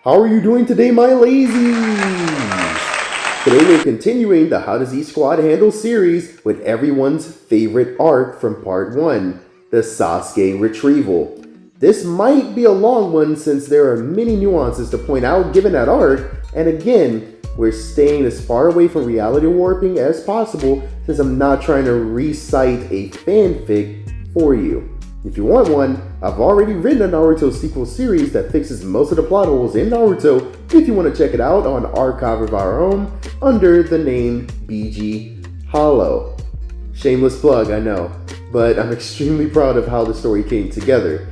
How are you doing today, my lazies? Today we're continuing the How Does Each Squad Handle series with everyone's favorite arc from part 1, the Sasuke Retrieval. This might be a long one since there are many nuances to point out given that arc, and again, we're staying as far away from reality warping as possible since I'm not trying to recite a fanfic for you. If you want one, I've already written a Naruto sequel series that fixes most of the plot holes in Naruto if you want to check it out on Archive of Our Own under the name BG Hollow. Shameless plug, I know, but I'm extremely proud of how the story came together.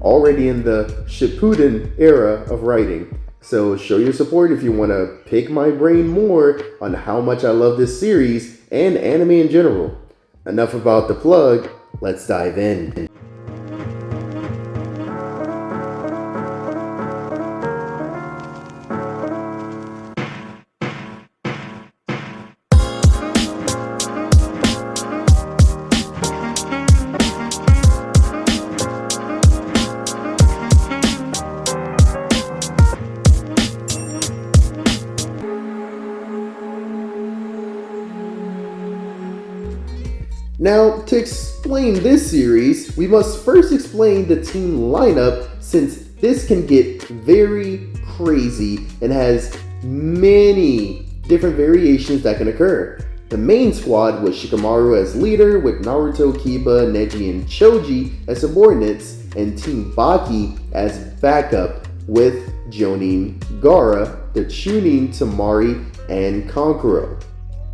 Already in the Shippuden era of writing. So show your support if you want to pick my brain more on how much I love this series and anime in general. Enough about the plug, let's dive in. Now, to explain this series, we must first explain the team lineup since this can get very crazy and has many different variations that can occur. The main squad was Shikamaru as leader with Naruto, Kiba, Neji, and Choji as subordinates, and Team Baki as backup with Jonin, Gaara, the Chunin, Tamari, and Kankuro.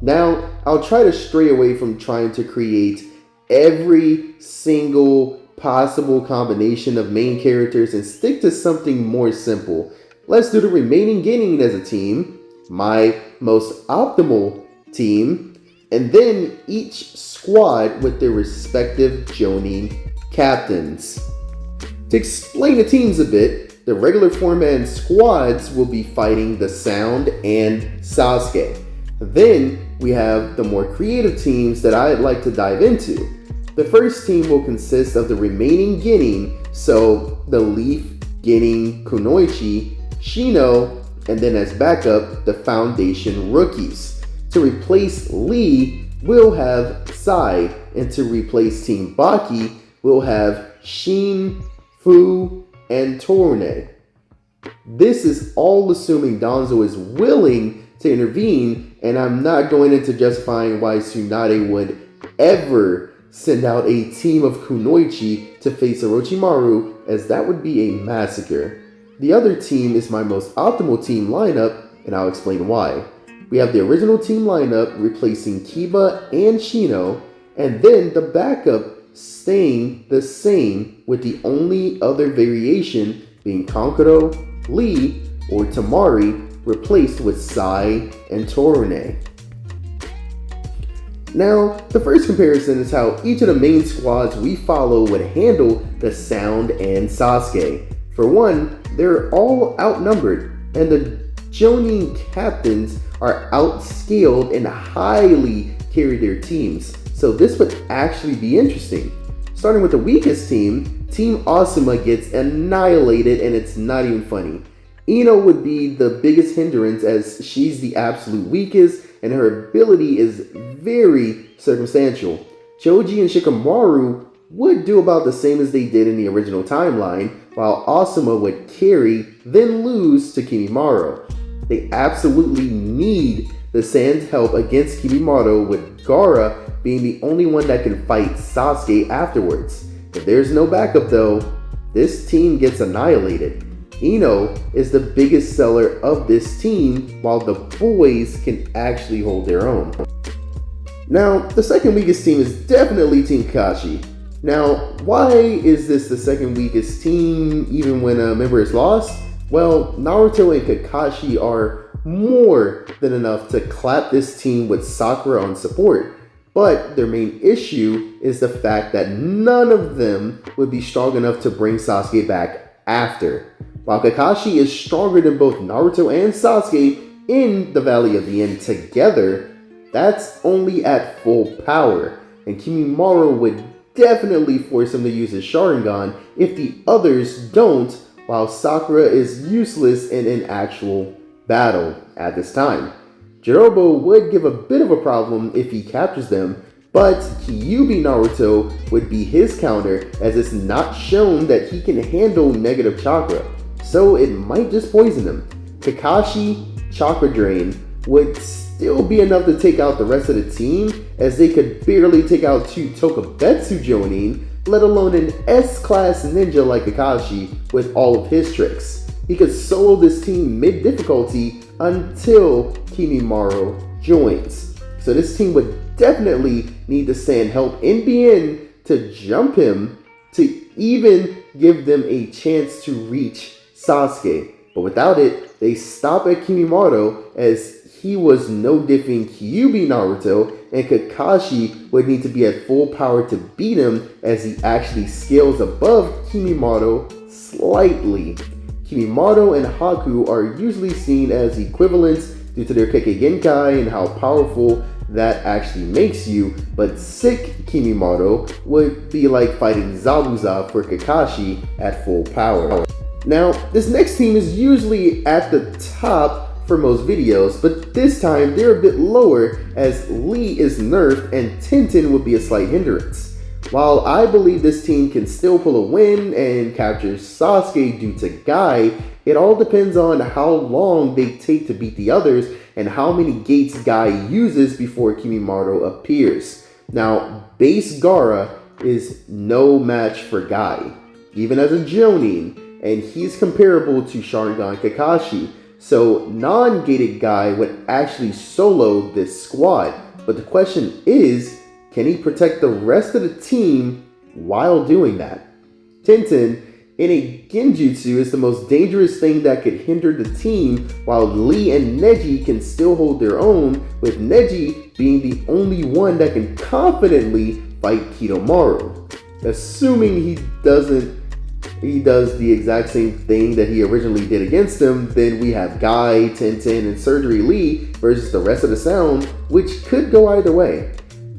Now, I'll try to stray away from trying to create every single possible combination of main characters and stick to something more simple. Let's do the remaining Genin as a team, my most optimal team, and then each squad with their respective Jonin captains. To explain the teams a bit, the regular format and squads will be fighting the Sound and Sasuke. Then we have the more creative teams that I'd like to dive into. The first team will consist of the remaining Genin, so the Leaf, Genin, Kunoichi, Shino, and then as backup, the Foundation rookies. To replace Lee, we'll have Sai, and to replace Team Baki, we'll have Shin, Fu, and Torne. This is all assuming Danzo is willing to intervene, and I'm not going into justifying why Tsunade would ever send out a team of Kunoichi to face Orochimaru, as that would be a massacre. The other team is my most optimal team lineup, and I'll explain why. We have the original team lineup replacing Kiba and Shino, and then the backup staying the same with the only other variation being Kankuro, Lee, or Tamari replaced with Sai and Torune. Now, the first comparison is how each of the main squads we follow would handle the Sound and Sasuke. For one, they're all outnumbered, and the Jonin captains are outscaled and highly carry their teams, so this would actually be interesting. Starting with the weakest team, Team Asuma gets annihilated, and it's not even funny. Ino would be the biggest hindrance as she's the absolute weakest and her ability is very circumstantial. Choji and Shikamaru would do about the same as they did in the original timeline, while Asuma would carry, then lose to Kimimaro. They absolutely need the Sand's help against Kimimaro, with Gaara being the only one that can fight Sasuke afterwards. If there's no backup though, this team gets annihilated. Ino is the biggest seller of this team, while the boys can actually hold their own. Now, the second weakest team is definitely Team Kakashi. Now, why is this the second weakest team even when a member is lost? Well, Naruto and Kakashi are more than enough to clap this team with Sakura on support. But their main issue is the fact that none of them would be strong enough to bring Sasuke back after. While Kakashi is stronger than both Naruto and Sasuke in the Valley of the End together, that's only at full power, and Kimimaro would definitely force him to use his Sharingan if the others don't, while Sakura is useless in an actual battle at this time. Jirobo would give a bit of a problem if he captures them, but Kyuubi Naruto would be his counter, as it's not shown that he can handle negative chakra, so it might just poison him. Kakashi Chakra Drain would still be enough to take out the rest of the team, as they could barely take out 2 Tokubetsu Jonin, let alone an S-class ninja like Kakashi with all of his tricks. He could solo this team mid-difficulty until Kimimaro joins. So this team would definitely need to send help in BN to jump him to even give them a chance to reach Sasuke. But without it, they stop at Kimimaro, as he was no different Kyuubi Naruto, and Kakashi would need to be at full power to beat him, as he actually scales above Kimimaro slightly. Kimimaro and Haku are usually seen as equivalents due to their Kekkei Genkai and how powerful that actually makes you, but sick Kimimaro would be like fighting Zabuza for Kakashi at full power. Now, this next team is usually at the top for most videos, but this time they're a bit lower, as Lee is nerfed and Tenten would be a slight hindrance. While I believe this team can still pull a win and capture Sasuke due to Guy, it all depends on how long they take to beat the others and how many gates Guy uses before Kimimaro appears. Now, base Gaara is no match for Guy, even as a Jonin, and he's comparable to Sharingan Kakashi. So non-gated Guy would actually solo this squad, but the question is, can he protect the rest of the team while doing that? Tenten in a Genjutsu is the most dangerous thing that could hinder the team, while Lee and Neji can still hold their own, with Neji being the only one that can confidently fight Kidomaru. Assuming he does the exact same thing that he originally did against him, then we have Guy, Tenten, and Surgery Lee versus the rest of the Sound, which could go either way.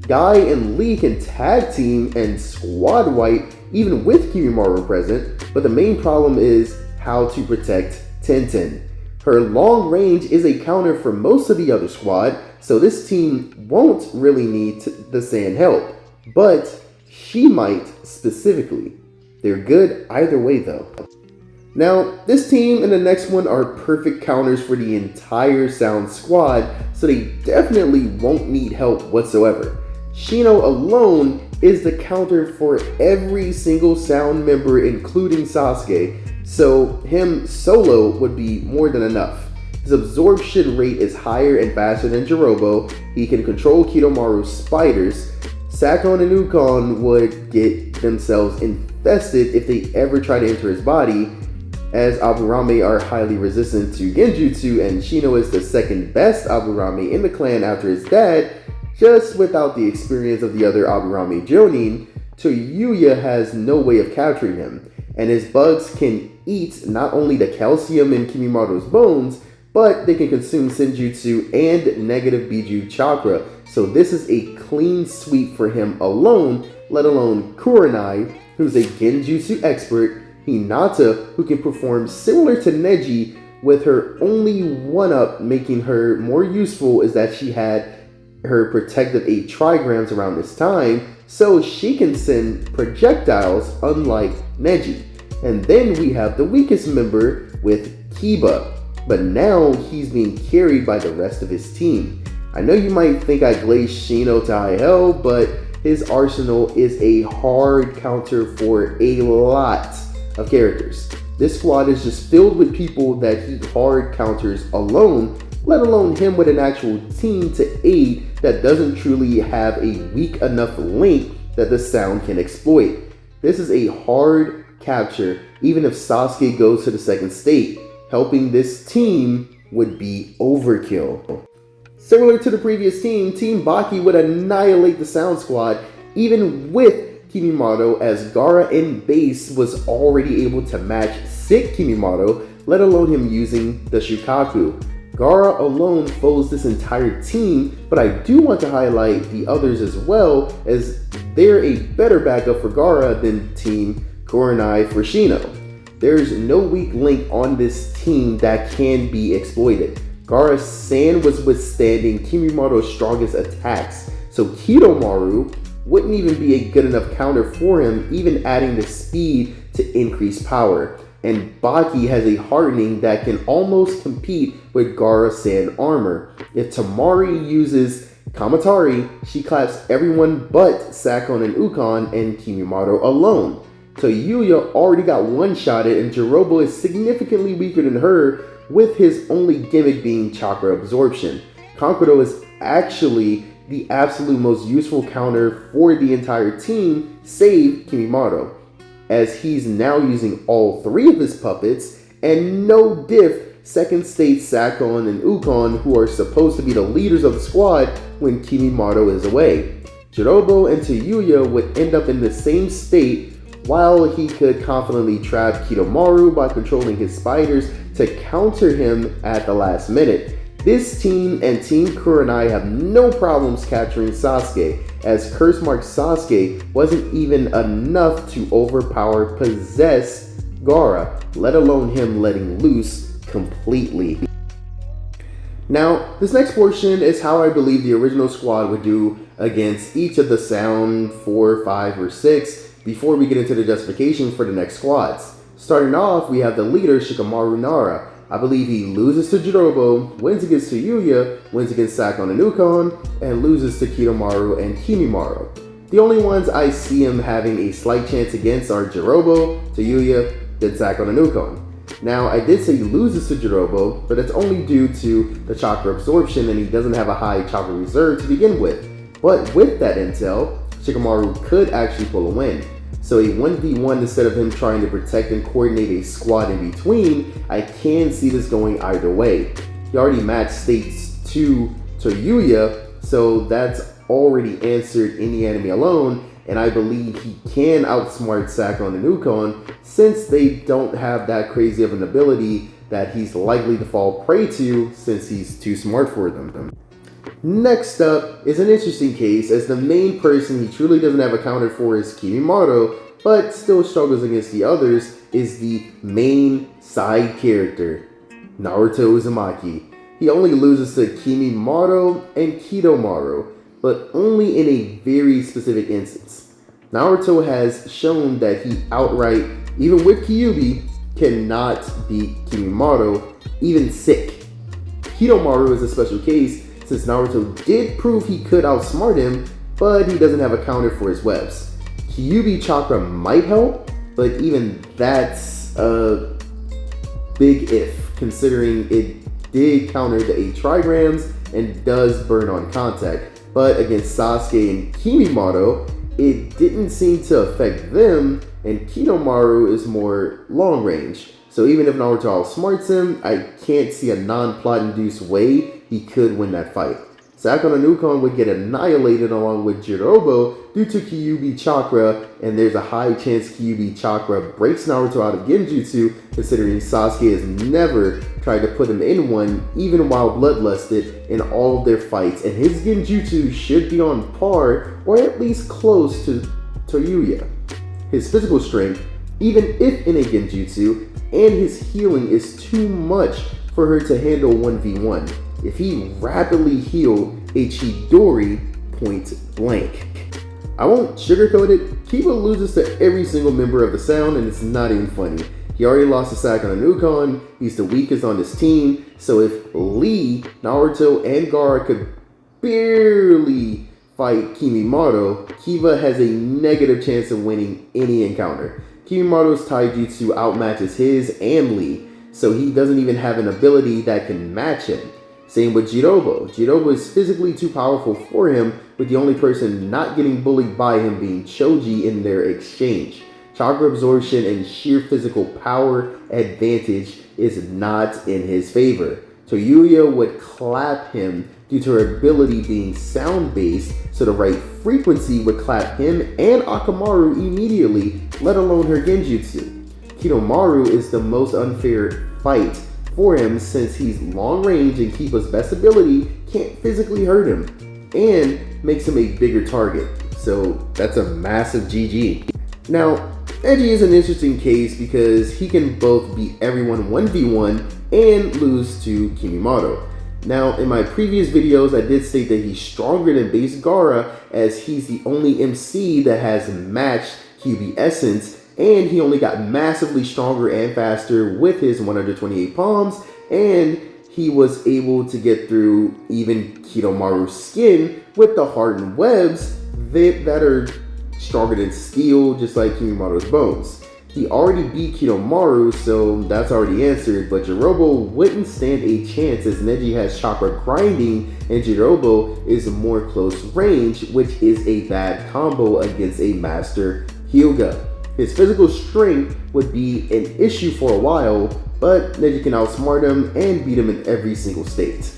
Guy and Lee can tag team and squad wipe even with Kimimaro present, but the main problem is how to protect Tenten. Her long range is a counter for most of the other squad, so this team won't really need the Sand help, but she might specifically. They're good either way though. Now, this team and the next one are perfect counters for the entire Sound squad, so they definitely won't need help whatsoever. Shino alone is the counter for every single Sound member, including Sasuke, so him solo would be more than enough. His absorption rate is higher and faster than Jirobo. He can control Kidomaru's spiders. Sakon and Ukon would get themselves infested if they ever try to enter his body, as Aburame are highly resistant to Genjutsu, and Shino is the second best Aburame in the clan after his dad, just without the experience of the other Aburame Jonin. Toyuya has no way of capturing him, and his bugs can eat not only the calcium in Kimimaro's bones, but they can consume Senjutsu and negative Biju chakra, so this is a clean sweep for him alone, let alone Kurenai, who's a Genjutsu expert, Hinata, who can perform similar to Neji, with her only one-up making her more useful is that she had her protective 8 trigrams around this time, so she can send projectiles unlike Neji. And then we have the weakest member with Kiba, but now he's being carried by the rest of his team. I know you might think I glazed Shino to high hell, but his arsenal is a hard counter for a lot of characters. This squad is just filled with people that he hard counters alone, let alone him with an actual team to aid that doesn't truly have a weak enough link that the Sound can exploit. This is a hard capture even if Sasuke goes to the second state. Helping this team would be overkill. Similar to the previous team, Team Baki would annihilate the Sound Squad even with Kimimaro, as Gaara in base was already able to match sick Kimimaro, let alone him using the Shukaku. Gaara alone foes this entire team, but I do want to highlight the others as well, as they're a better backup for Gaara than Team Kurenai for Shino. There's no weak link on this team that can be exploited. Gaara-san was withstanding Kimimoto's strongest attacks, so Kidomaru wouldn't even be a good enough counter for him, even adding the speed to increase power. And Baki has a hardening that can almost compete with Gaara-san armor. If Tamari uses Kamatari, she claps everyone but Sakon and Ukon and Kimimoto alone. So Yuya already got one-shotted, and Jirobo is significantly weaker than her, with his only gimmick being chakra absorption. Kankuro is actually the absolute most useful counter for the entire team, save Kimimoto, as he's now using all three of his puppets, and no diff second state Sakon and Ukon, who are supposed to be the leaders of the squad when Kimimoto is away. Jirobo and Tayuya would end up in the same state, while he could confidently trap Kidomaru by controlling his spiders to counter him at the last minute. This team and Team Kurenai have no problems capturing Sasuke, as Curse Mark Sasuke wasn't even enough to overpower possess Gaara, let alone him letting loose completely. Now, this next portion is how I believe the original squad would do against each of the Sound 4, 5, or 6 before we get into the justification for the next squads. Starting off, we have the leader Shikamaru Nara. I believe he loses to Jirobo, wins against Tayuya, wins against Sakon and Ukon, and loses to Kidomaru and Kimimaro. The only ones I see him having a slight chance against are Jirobo, Tayuya, then Sakon and Ukon. Now, I did say he loses to Jirobo, but it's only due to the chakra absorption, and he doesn't have a high chakra reserve to begin with. But with that intel, Shikamaru could actually pull a win. So a 1v1 instead of him trying to protect and coordinate a squad in between, I can see this going either way. He already matched states to Yuya, so that's already answered in the anime alone, and I believe he can outsmart Sakon and Ukon since they don't have that crazy of an ability that he's likely to fall prey to since he's too smart for them. Next up is an interesting case, as the main person he truly doesn't have accounted for is Kimimoto, but still struggles against the others, is the main side character, Naruto Uzumaki. He only loses to Kimimoto and Kidomaru, but only in a very specific instance. Naruto has shown that he outright, even with Kyuubi, cannot beat Kimimoto, even sick. Kidomaru is a special case, since Naruto did prove he could outsmart him, but he doesn't have a counter for his webs. Kyuubi chakra might help, but even that's a big if, considering it did counter the 8 trigrams and does burn on contact. But against Sasuke and Kimimoto, it didn't seem to affect them, and Kidomaru is more long range. So even if Naruto outsmarts him, I can't see a non-plot induced way he could win that fight. Sakon and Ukon would get annihilated along with Jirobo due to Kyuubi chakra, and there's a high chance Kyuubi chakra breaks Naruto out of Genjutsu, considering Sasuke has never tried to put him in one, even while bloodlusted, in all of their fights, and his Genjutsu should be on par, or at least close to Yuya. His physical strength, even if in a Genjutsu, and his healing is too much for her to handle 1v1. If he rapidly healed a Chidori point blank. I won't sugarcoat it, Kiba loses to every single member of the Sound, and it's not even funny. He already lost to Sakon and Ukon, he's the weakest on this team, so if Lee, Naruto, and Gaara could barely fight Kimimoto, Kiba has a negative chance of winning any encounter. Kimimoto's taijutsu outmatches his and Lee, so he doesn't even have an ability that can match him. Same with Jirobo. Jirobo is physically too powerful for him, with the only person not getting bullied by him being Choji in their exchange. Chakra absorption and sheer physical power advantage is not in his favor. Toyuya would clap him due to her ability being sound-based, so the right frequency would clap him and Akamaru immediately, let alone her Genjutsu. Kidomaru is the most unfair fight for him since he's long range and Kiba's best ability can't physically hurt him, and makes him a bigger target. So that's a massive GG. Now, Neji is an interesting case because he can both beat everyone 1v1 and lose to Kimimoto. Now, in my previous videos, I did state that he's stronger than base Gaara, as he's the only MC that has matched QB Essence, and he only got massively stronger and faster with his 128 palms, and he was able to get through even Kidomaru's skin with the hardened webs that are stronger than steel, just like Kimimoto's bones. He already beat Kidomaru, so that's already answered, but Jirobo wouldn't stand a chance as Neji has chakra grinding and Jirobo is more close range, which is a bad combo against a master Hyuga. His physical strength would be an issue for a while, but Neji can outsmart him and beat him in every single state.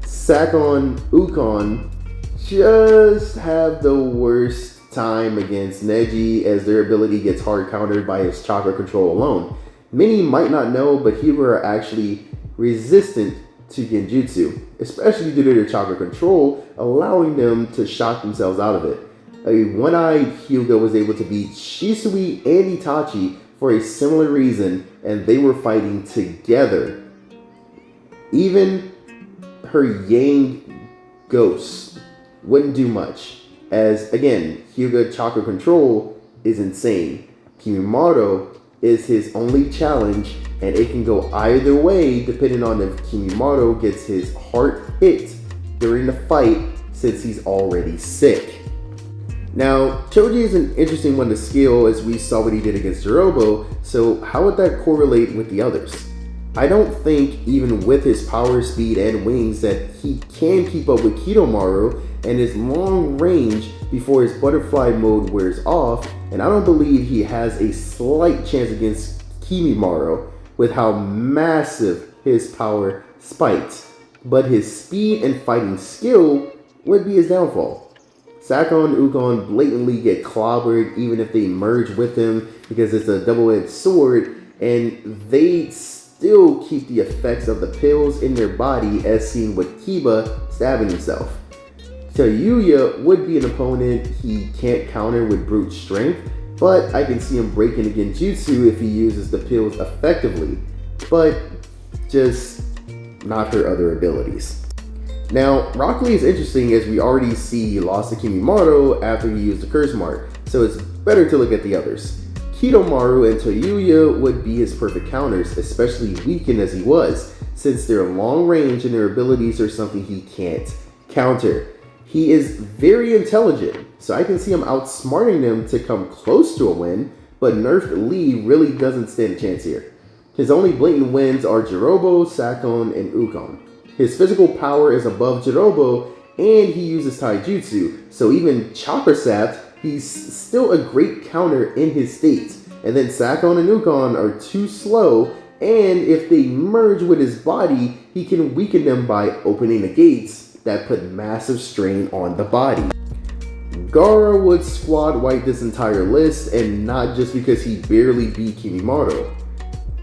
Sakon, Ukon just have the worst time against Neji as their ability gets hard countered by his chakra control alone. Many might not know, but Hyuga are actually resistant to Genjutsu, especially due to their chakra control, allowing them to shock themselves out of it. A one-eyed Hyuga was able to beat Shisui and Itachi for a similar reason, and they were fighting together. Even her Yang ghost wouldn't do much, as again, Hyuga chakra control is insane. Kimimoto is his only challenge, and it can go either way depending on if Kimimoto gets his heart hit during the fight, since he's already sick. Now, Choji is an interesting one to scale, as we saw what he did against Jirobo, so how would that correlate with the others? I don't think, even with his power, speed, and wings, that he can keep up with Kidomaru and his long range before his butterfly mode wears off, and I don't believe he has a slight chance against Kimimoto with how massive his power spikes, but his speed and fighting skill would be his downfall. Sakon and Ukon blatantly get clobbered even if they merge with him because it's a double-edged sword, and they still keep the effects of the pills in their body, as seen with Kiba stabbing himself. Tayuya would be an opponent he can't counter with brute strength, but I can see him breaking the Genjutsu if he uses the pills effectively, but just not her other abilities. Now, Rock Lee is interesting, as we already see he lost to Kimimoto after he used the Curse Mark, so it's better to look at the others. Kidomaru and Toyuya would be his perfect counters, especially weakened as he was, since their long range and their abilities are something he can't counter. He is very intelligent, so I can see him outsmarting them to come close to a win, but nerfed Lee really doesn't stand a chance here. His only blatant wins are Jirobo, Sakon, and Ukon. His physical power is above Jirobo, and he uses Taijutsu, so even Chakra Sapped, he's still a great counter in his state. And then Sakon and Ukon are too slow, and if they merge with his body, he can weaken them by opening the gates that put massive strain on the body. Gaara would squad wipe this entire list, and not just because he barely beat Kimimoto,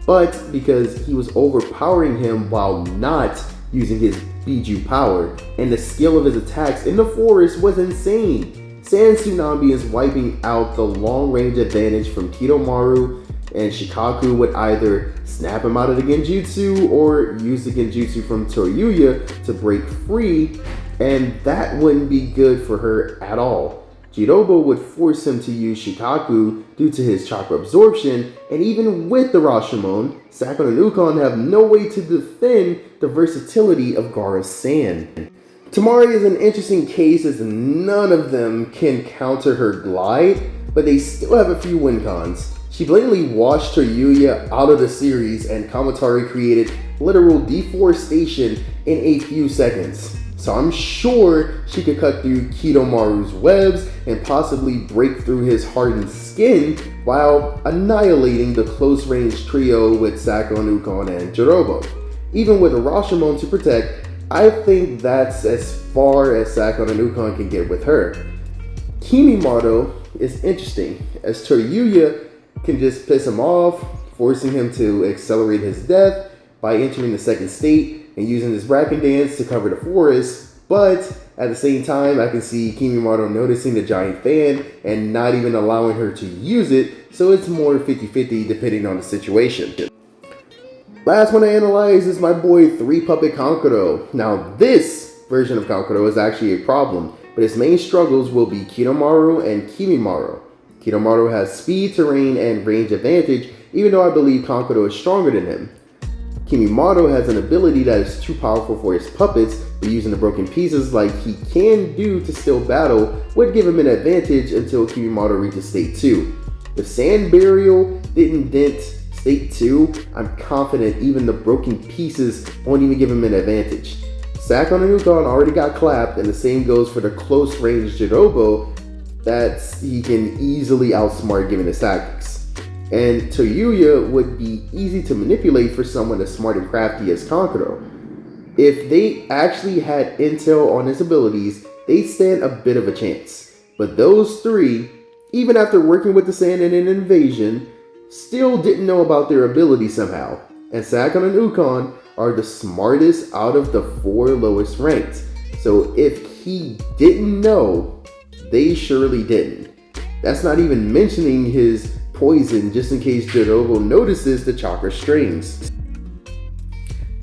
but because he was overpowering him while not using his Biju power, and the skill of his attacks in the forest was insane. Sand Tsunami is wiping out the long range advantage from Kidomaru, and Shikaku would either snap him out of the Genjutsu or use the Genjutsu from Toyuya to break free, and that wouldn't be good for her at all. Jirobo would force him to use Shikaku due to his chakra absorption, and even with the Rashomon, Sakon and Ukon have no way to defend the versatility of Gaara's sand. Tamari is an interesting case, as none of them can counter her glide, but they still have a few win cons. She blatantly washed Toyuya out of the series, and Kamatari created literal deforestation in a few seconds. So I'm sure she could cut through Kidomaru's webs and possibly break through his hardened skin while annihilating the close-range trio with Sakon, Ukon, and Jirobo. Even with a Rashomon to protect, I think that's as far as Sakon and Ukon can get with her. Kimimoto is interesting, as Toyuya can just piss him off, forcing him to accelerate his death by entering the second state and using his Bracken dance to cover the forest, but At the same time, I can see Kimimaro noticing the giant fan and not even allowing her to use it, so it's more 50-50 depending on the situation. Last one to analyze is my boy 3-Puppet Kankuro. Now this version of Kankuro is actually a problem, but his main struggles will be Kidomaru and Kimimaro. Kidomaru has speed, terrain, and range advantage, even though I believe Kankuro is stronger than him. Kimimaro has an ability that is too powerful for his puppets, but using the broken pieces like he can do to still battle would give him an advantage until Kimimaro reaches state 2. If Sand Burial didn't dent state 2, I'm confident even the broken pieces won't even give him an advantage. Sakon and Ukon already got clapped, and the same goes for the close range Jirobo that he can easily outsmart given his tactics. And Toyuya would be easy to manipulate for someone as smart and crafty as Kankuro. If they actually had intel on his abilities, they'd stand a bit of a chance. But those three, even after working with the Sand in an invasion, still didn't know about their abilities somehow. And Sakon and Ukon are the smartest out of the 4 lowest ranked. So if he didn't know, they surely didn't. That's not even mentioning his poison just in case Jirobo notices the chakra strings.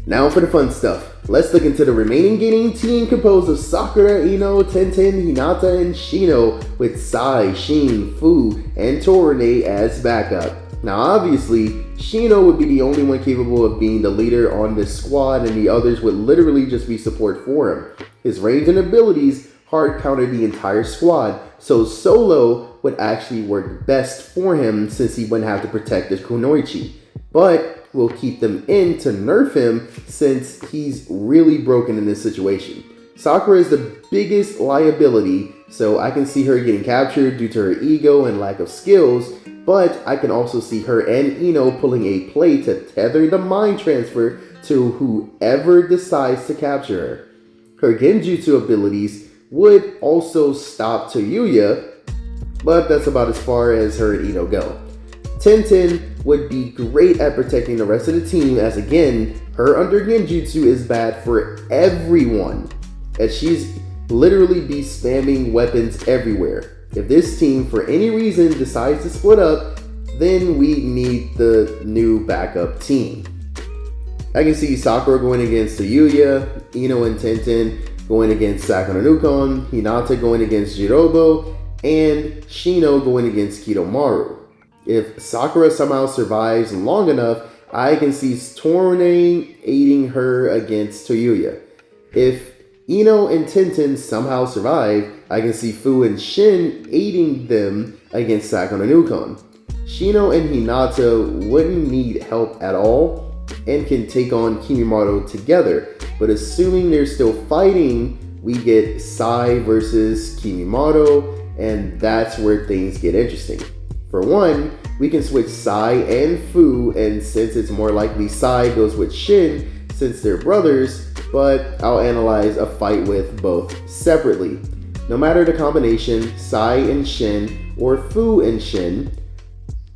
Now for the fun stuff. Let's look into the remaining gaming team composed of Sakura, Ino, Tenten, Hinata, and Shino with Sai, Shin, Fu, and Torine as backup. Now obviously, Shino would be the only one capable of being the leader on this squad, and the others would literally just be support for him. His range and abilities hard counter the entire squad, so solo would actually work best for him since he wouldn't have to protect his Kunoichi. But we'll keep them in to nerf him since he's really broken in this situation. Sakura is the biggest liability, so I can see her getting captured due to her ego and lack of skills, but I can also see her and Ino pulling a play to tether the mind transfer to whoever decides to capture her. Her Genjutsu abilities would also stop Toyuya, but that's about as far as her and Ino go. Tenten would be great at protecting the rest of the team, as again, her under Genjutsu is bad for everyone, as she's literally be spamming weapons everywhere. If this team for any reason decides to split up, then we need the new backup team. I can see Sakura going against Toyuya, Ino and Tenten going against Sakon and Ukon, Hinata going against Jirobo, and Shino going against Kidomaru. If Sakura somehow survives long enough, I can see Torine aiding her against Toyuya. If Ino and Tenten somehow survive, I can see Fu and Shin aiding them against Sakon and Ukon. Shino and Hinata wouldn't need help at all and can take on Kimimaro together, but assuming they're still fighting, we get Sai versus Kimimaro, and that's where things get interesting. For one, we can switch Sai and Fu, and since it's more likely Sai goes with Shin since they're brothers, but I'll analyze a fight with both separately. No matter the combination, Sai and Shin or Fu and Shin,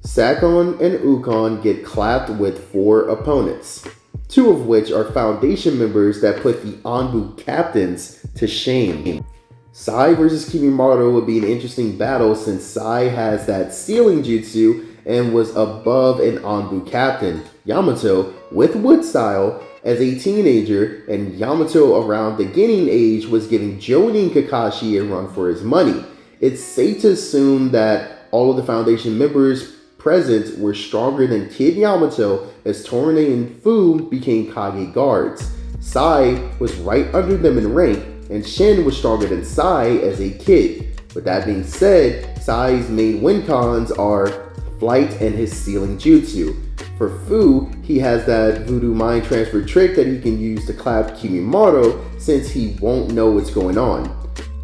Sakon and Ukon get clapped with 4 opponents, 2 of which are Foundation members that put the Anbu captains to shame. Sai versus Kimimaro would be an interesting battle since Sai has that sealing jutsu and was above an Anbu captain, Yamato, with wood style as a teenager, and Yamato around the beginning age was giving Jonin Kakashi a run for his money. It's safe to assume that all of the Foundation members present were stronger than Kid Yamato as Torine and Fu became Kage guards. Sai was right under them in rank, and Shin was stronger than Sai as a kid. With that being said, Sai's main win cons are flight and his sealing jutsu. For Fu, he has that voodoo mind transfer trick that he can use to clap Kimimaro since he won't know what's going on.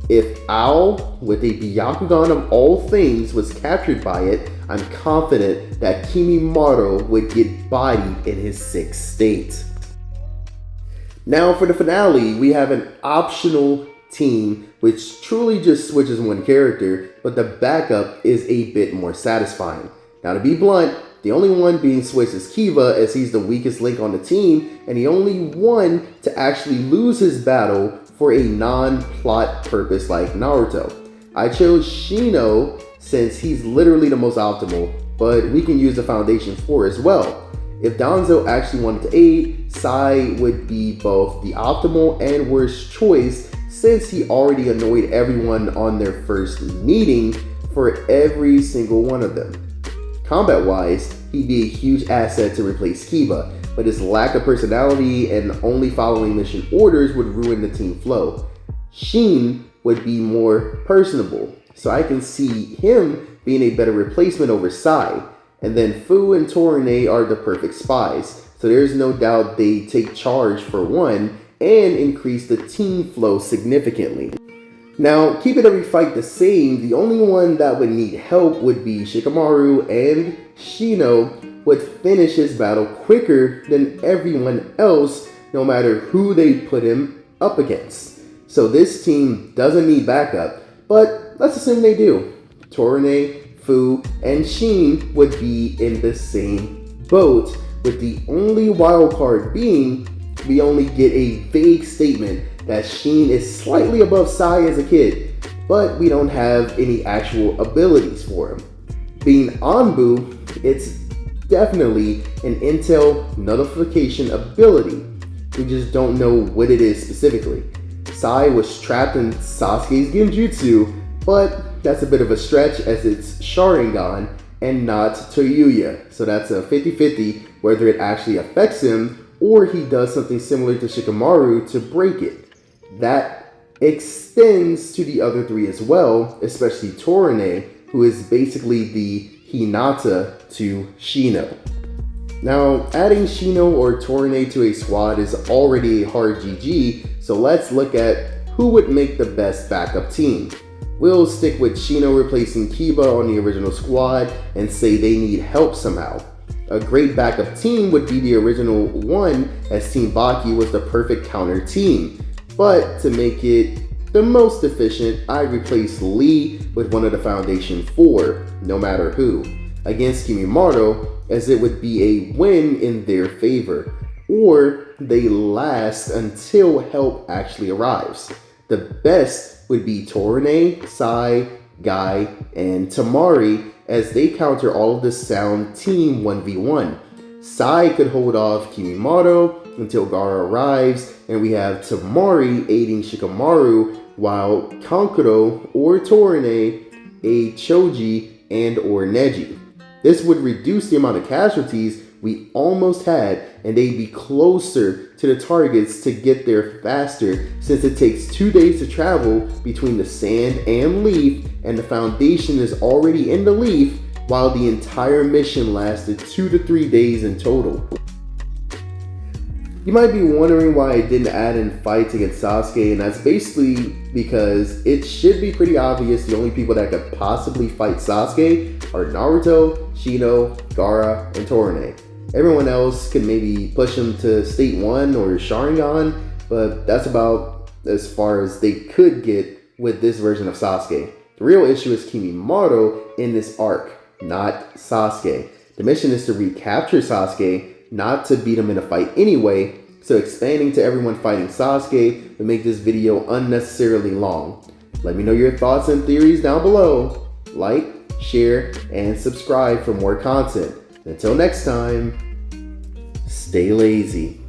If Ao, with a Byakugan of all things, was captured by it, I'm confident that Kimimaro would get bodied in his 6th state. Now for the finale, we have an optional team which truly just switches one character, but the backup is a bit more satisfying. Now to be blunt, the only one being switched is Kiva, as he's the weakest link on the team and the only one to actually lose his battle for a non-plot purpose like Naruto. I chose Shino since he's literally the most optimal, but we can use the foundation 4 as well. If Danzo actually wanted to aid, Sai would be both the optimal and worst choice since he already annoyed everyone on their first meeting for every single one of them. Combat-wise, he'd be a huge asset to replace Kiba, but his lack of personality and only following mission orders would ruin the team flow. Sheen would be more personable, so I can see him being a better replacement over Sai. And then Fu and Torine are the perfect spies, so there's no doubt they take charge for one and increase the team flow significantly. Now, keeping every fight the same, the only one that would need help would be Shikamaru, and Shino would finish his battle quicker than everyone else, no matter who they put him up against. So this team doesn't need backup, but let's assume they do. Torine, Fu, and Sheen would be in the same boat, with the only wild card being we only get a vague statement that Sheen is slightly above Sai as a kid, but we don't have any actual abilities for him. Being Anbu, it's definitely an intel nullification ability. We just don't know what it is specifically. Sai was trapped in Sasuke's Genjutsu, but that's a bit of a stretch as it's Sharingan and not Toyuya. So that's a 50-50 whether it actually affects him or he does something similar to Shikamaru to break it. That extends to the other three as well, especially Torine, who is basically the Hinata to Shino. Now, adding Shino or Torine to a squad is already a hard GG, so let's look at who would make the best backup team. We'll stick with Shino replacing Kiba on the original squad and say they need help somehow. A great backup team would be the original one, as Team Baki was the perfect counter team. But to make it the most efficient, I replaced Lee with one of the Foundation 4, no matter who, against Kimimaro, as it would be a win in their favor, or they last until help actually arrives. The best would be Torine, Sai, Guy, and Tamari, as they counter all of the sound team 1v1. Sai could hold off Kimimaro until Gaara arrives, and we have Tamari aiding Shikamaru, while Kankuro or Torine aid Choji and or Neji. This would reduce the amount of casualties we almost had, and they'd be closer to the targets to get there faster, since it takes 2 days to travel between the sand and leaf, and the foundation is already in the leaf, while the entire mission lasted 2 to 3 days in total. You might be wondering why I didn't add in fights against Sasuke, and that's basically because it should be pretty obvious the only people that could possibly fight Sasuke are Naruto, Shino, Gaara, and Torine. Everyone else can maybe push him to State 1 or Sharingan, but that's about as far as they could get with this version of Sasuke. The real issue is Kimimaro in this arc, not Sasuke. The mission is to recapture Sasuke, not to beat him in a fight anyway, so expanding to everyone fighting Sasuke would make this video unnecessarily long. Let me know your thoughts and theories down below. Like, share, and subscribe for more content. Until next time, stay lazy.